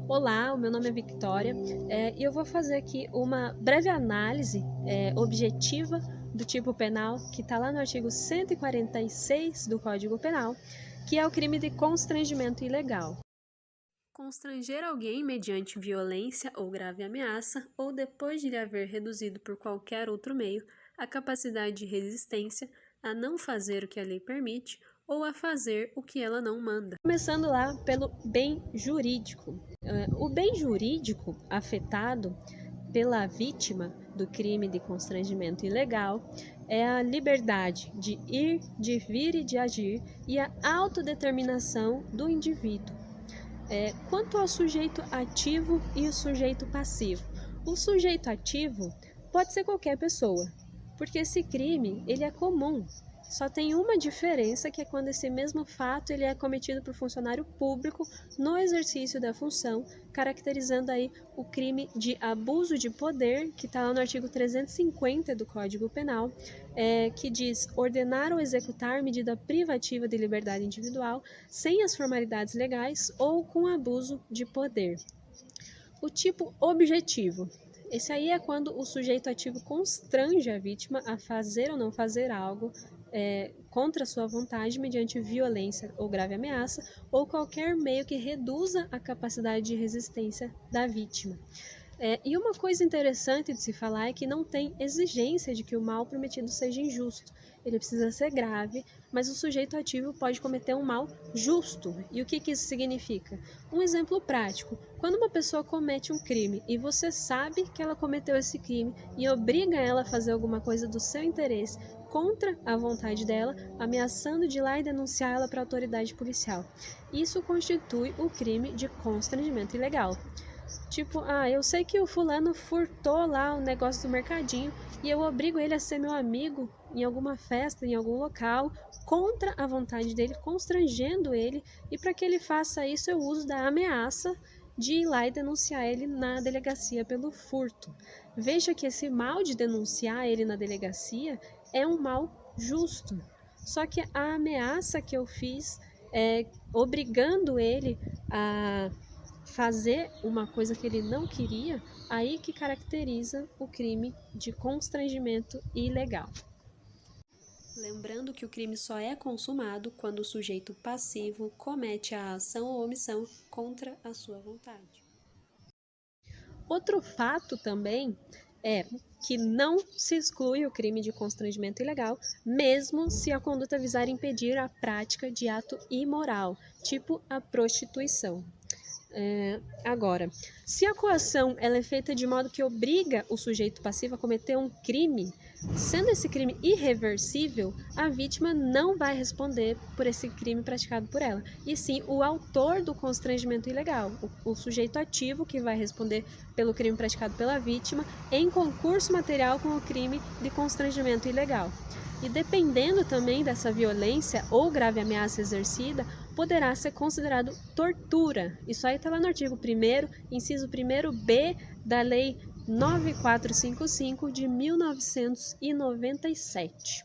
Olá, o meu nome é Victoria e eu vou fazer aqui uma breve análise objetiva do tipo penal que está lá no artigo 146 do Código Penal, que é o crime de constrangimento ilegal. Constranger alguém mediante violência ou grave ameaça, ou depois de lhe haver reduzido por qualquer outro meio a capacidade de resistência, a não fazer o que a lei permite ou a fazer o que ela não manda. Começando lá pelo bem jurídico. O bem jurídico afetado pela vítima do crime de constrangimento ilegal é a liberdade de ir, de vir e de agir e a autodeterminação do indivíduo. Quanto ao sujeito ativo e o sujeito passivo, o sujeito ativo pode ser qualquer pessoa, porque esse crime ele é comum. Só tem uma diferença, que é quando esse mesmo fato ele é cometido por funcionário público no exercício da função, caracterizando aí o crime de abuso de poder, que está lá no artigo 350 do Código Penal, que diz ordenar ou executar medida privativa de liberdade individual sem as formalidades legais ou com abuso de poder. O tipo objetivo. Esse aí é quando o sujeito ativo constrange a vítima a fazer ou não fazer algo contra sua vontade mediante violência ou grave ameaça ou qualquer meio que reduza a capacidade de resistência da vítima. E uma coisa interessante de se falar é que não tem exigência de que o mal prometido seja injusto. Ele precisa ser grave, mas o sujeito ativo pode cometer um mal justo. E o que isso significa? Um exemplo prático: quando uma pessoa comete um crime e você sabe que ela cometeu esse crime e obriga ela a fazer alguma coisa do seu interesse contra a vontade dela, ameaçando de ir lá e denunciar ela para a autoridade policial. Isso constitui o crime de constrangimento ilegal. Tipo, eu sei que o fulano furtou lá o negócio do mercadinho e eu obrigo ele a ser meu amigo em alguma festa, em algum local, contra a vontade dele, constrangendo ele, e para que ele faça isso eu uso da ameaça de ir lá e denunciar ele na delegacia pelo furto. Veja que esse mal de denunciar ele na delegacia é um mal justo. Só que a ameaça que eu fiz, obrigando ele a fazer uma coisa que ele não queria, aí que caracteriza o crime de constrangimento ilegal. Lembrando que o crime só é consumado quando o sujeito passivo comete a ação ou omissão contra a sua vontade. Outro fato também é que não se exclui o crime de constrangimento ilegal, mesmo se a conduta visar impedir a prática de ato imoral, tipo a prostituição. Agora, se a coação ela é feita de modo que obriga o sujeito passivo a cometer um crime, sendo esse crime irreversível, a vítima não vai responder por esse crime praticado por ela, e sim o autor do constrangimento ilegal, o sujeito ativo que vai responder pelo crime praticado pela vítima em concurso material com o crime de constrangimento ilegal. E dependendo também dessa violência ou grave ameaça exercida, poderá ser considerado tortura. Isso aí está lá no artigo 1º, inciso 1º-B da Lei 9455 de 1997.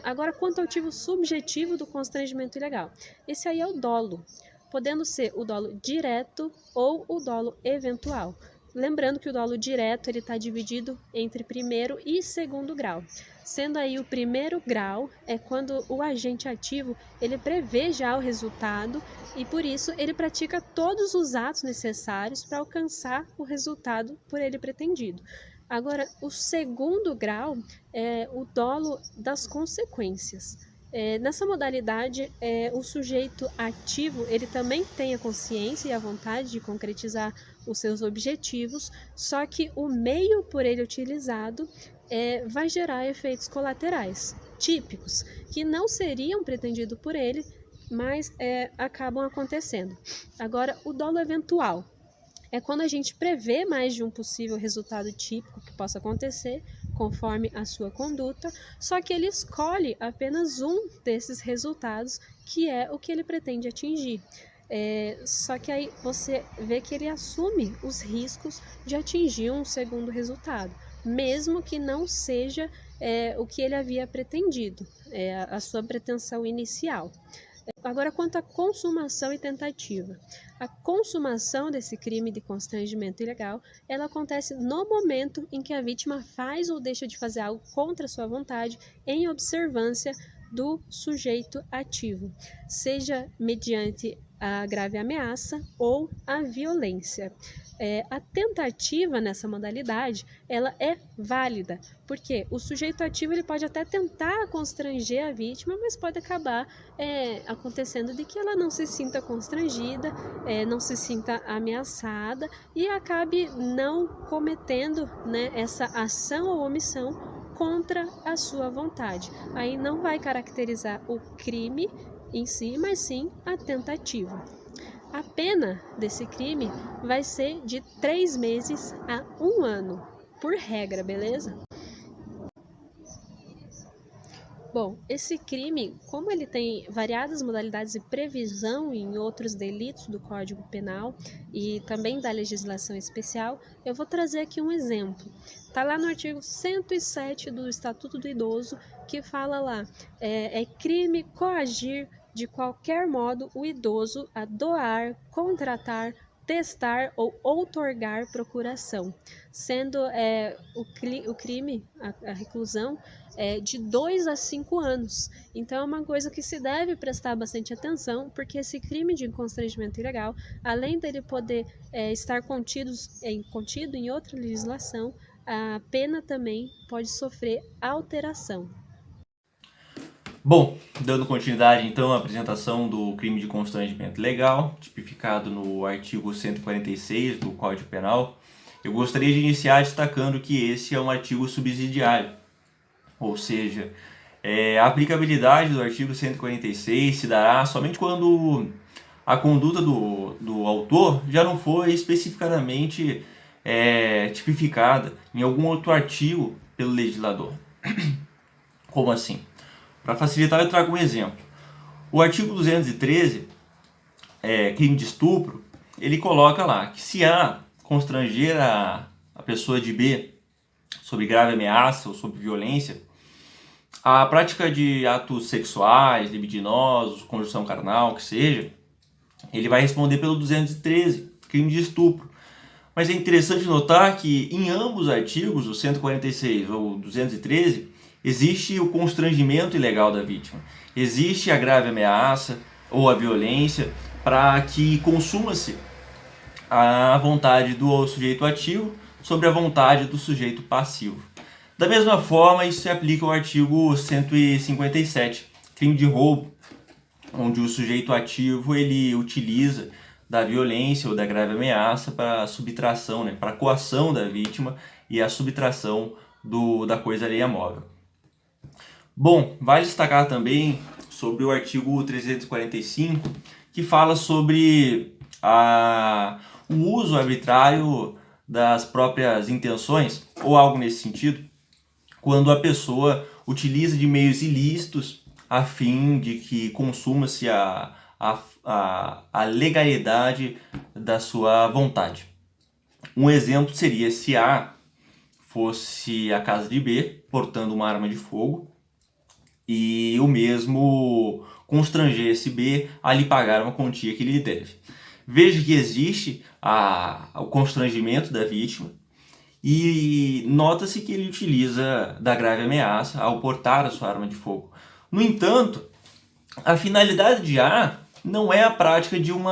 Agora, quanto ao tipo subjetivo do constrangimento ilegal, esse aí é o dolo, podendo ser o dolo direto ou o dolo eventual. Lembrando que o dolo direto está dividido entre primeiro e segundo grau, sendo aí o primeiro grau é quando o agente ativo ele prevê já o resultado e por isso ele pratica todos os atos necessários para alcançar o resultado por ele pretendido. Agora, o segundo grau é o dolo das consequências. Nessa modalidade, o sujeito ativo ele também tem a consciência e a vontade de concretizar os seus objetivos, só que o meio por ele utilizado vai gerar efeitos colaterais típicos, que não seriam pretendidos por ele, mas acabam acontecendo. Agora, o dolo eventual é quando a gente prevê mais de um possível resultado típico que possa acontecer, conforme a sua conduta, só que ele escolhe apenas um desses resultados, que é o que ele pretende atingir. Só que aí você vê que ele assume os riscos de atingir um segundo resultado, mesmo que não seja o que ele havia pretendido, a sua pretensão inicial. Agora, quanto à consumação e tentativa. A consumação desse crime de constrangimento ilegal, ela acontece no momento em que a vítima faz ou deixa de fazer algo contra sua vontade em observância do sujeito ativo, seja mediante a grave ameaça ou a violência. A tentativa nessa modalidade, ela é válida, porque o sujeito ativo ele pode até tentar constranger a vítima, mas pode acabar acontecendo de que ela não se sinta constrangida, não se sinta ameaçada e acabe não cometendo, né, essa ação ou omissão contra a sua vontade. Aí não vai caracterizar o crime em si, mas sim a tentativa. A pena desse crime vai ser de 3 meses a 1 ano, por regra, beleza? Bom, esse crime, como ele tem variadas modalidades de previsão em outros delitos do Código Penal e também da legislação especial, eu vou trazer aqui um exemplo. Está lá no artigo 107 do Estatuto do Idoso, que fala lá, é crime coagir de qualquer modo o idoso a doar, contratar, testar ou outorgar procuração, sendo o crime, a reclusão, de 2 a 5 anos. Então é uma coisa que se deve prestar bastante atenção, porque esse crime de constrangimento ilegal, além dele poder estar contido em outra legislação, a pena também pode sofrer alteração. Bom, dando continuidade então à apresentação do crime de constrangimento ilegal, tipificado no artigo 146 do Código Penal, eu gostaria de iniciar destacando que esse é um artigo subsidiário, ou seja, a aplicabilidade do artigo 146 se dará somente quando a conduta do autor já não for especificadamente tipificada em algum outro artigo pelo legislador. Como assim? Para facilitar, eu trago um exemplo. O artigo 213, crime de estupro, ele coloca lá que se A constranger a pessoa de B sob grave ameaça ou sob violência, a prática de atos sexuais, libidinosos, conjunção carnal, que seja, ele vai responder pelo 213, crime de estupro. Mas é interessante notar que em ambos os artigos, o 146 ou o 213, existe o constrangimento ilegal da vítima. Existe a grave ameaça ou a violência para que consuma-se a vontade do sujeito ativo sobre a vontade do sujeito passivo. Da mesma forma, isso se aplica ao artigo 157, crime de roubo, onde o sujeito ativo ele utiliza da violência ou da grave ameaça para a subtração, né, para a coação da vítima e a subtração da coisa alheia móvel. Bom, vale destacar também sobre o artigo 345, que fala sobre o uso arbitrário das próprias intenções, ou algo nesse sentido, quando a pessoa utiliza de meios ilícitos a fim de que consuma-se a legalidade da sua vontade. Um exemplo seria se A fosse a casa de B, portando uma arma de fogo, e o mesmo constrangesse B a lhe pagar uma quantia que lhe deve. Veja que existe o constrangimento da vítima e nota-se que ele utiliza da grave ameaça ao portar a sua arma de fogo. No entanto, a finalidade de A não é a prática de um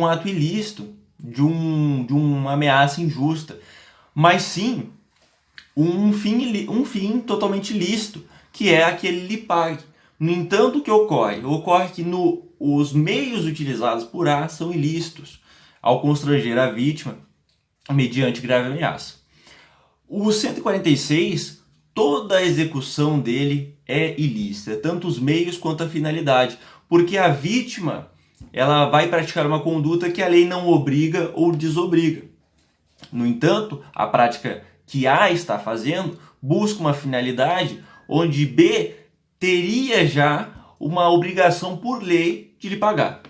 ato ilícito, de uma ameaça injusta, mas sim um fim totalmente ilícito, que é que ele lhe pague. No entanto, o que ocorre? Ocorre que os meios utilizados por A são ilícitos, ao constranger a vítima mediante grave ameaça. O 146, toda a execução dele é ilícita, tanto os meios quanto a finalidade, porque a vítima ela vai praticar uma conduta que a lei não obriga ou desobriga. No entanto, a prática que A está fazendo busca uma finalidade onde B teria já uma obrigação por lei de lhe pagar.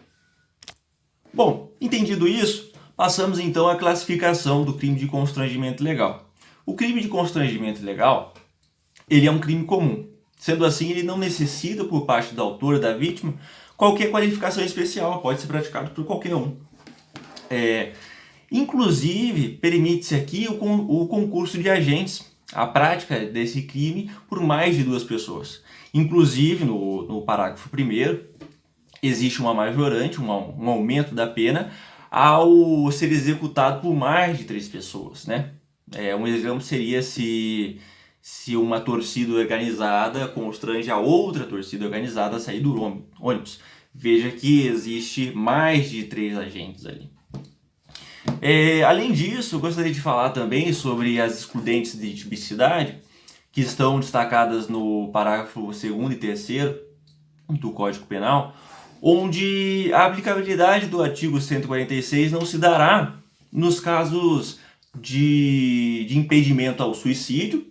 Bom, entendido isso, passamos então à classificação do crime de constrangimento ilegal. O crime de constrangimento ilegal, ele é um crime comum. Sendo assim, ele não necessita por parte do autor ou da vítima qualquer qualificação especial, pode ser praticado por qualquer um. Inclusive, permite-se aqui o concurso de agentes, a prática desse crime por mais de 2 pessoas. Inclusive, no parágrafo 1º, existe uma majorante, um aumento da pena ao ser executado por mais de 3 pessoas, né? Um exemplo seria se uma torcida organizada constrange a outra torcida organizada a sair do ônibus. Veja que existe mais de 3 agentes ali. Além disso, eu gostaria de falar também sobre as excludentes de tipicidade, que estão destacadas no parágrafo 2º e 3º do Código Penal, onde a aplicabilidade do artigo 146 não se dará nos casos de impedimento ao suicídio,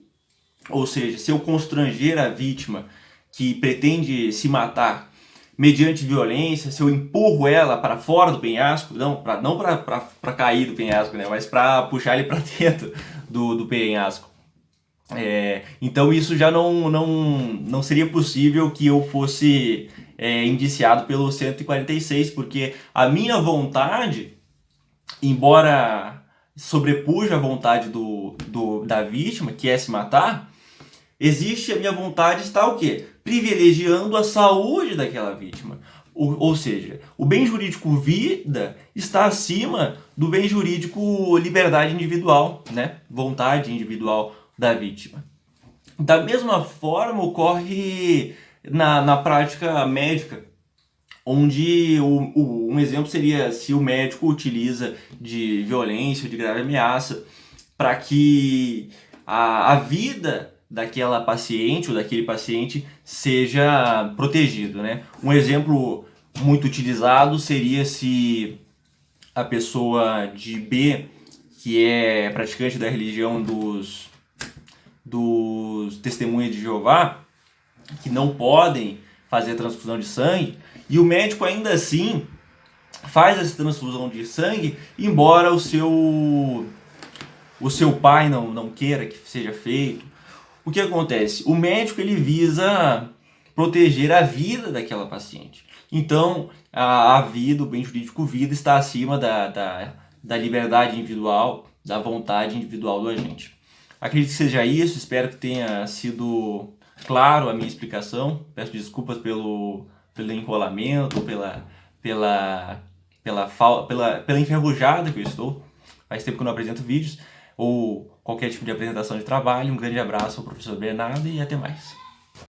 ou seja, se eu constranger a vítima que pretende se matar mediante violência, se eu empurro ela para fora do penhasco, não para cair do penhasco, né, mas para puxar ele para dentro do penhasco. Então isso já não seria possível que eu fosse indiciado pelo 146, porque a minha vontade, embora sobrepuja a vontade da vítima, que é se matar, existe a minha vontade está o quê? Privilegiando a saúde daquela vítima. Ou seja, o bem jurídico vida está acima do bem jurídico liberdade individual, né? Vontade individual da vítima. Da mesma forma ocorre na prática médica, onde um exemplo seria se o médico utiliza de violência ou de grave ameaça para que a vida daquela paciente ou daquele paciente seja protegido, né? Um exemplo muito utilizado seria se a pessoa de B, que é praticante da religião dos testemunhas de Jeová, que não podem fazer a transfusão de sangue, e o médico ainda assim faz essa transfusão de sangue, embora o seu pai não queira que seja feito. O que acontece? O médico ele visa proteger a vida daquela paciente. Então, a vida, o bem jurídico vida, está acima da liberdade individual, da vontade individual do agente. Acredito que seja isso, espero que tenha sido claro a minha explicação. Peço desculpas pelo enrolamento, pela enferrujada que eu estou. Faz tempo que eu não apresento vídeos ou qualquer tipo de apresentação de trabalho. Um grande abraço ao professor Bernardo e até mais.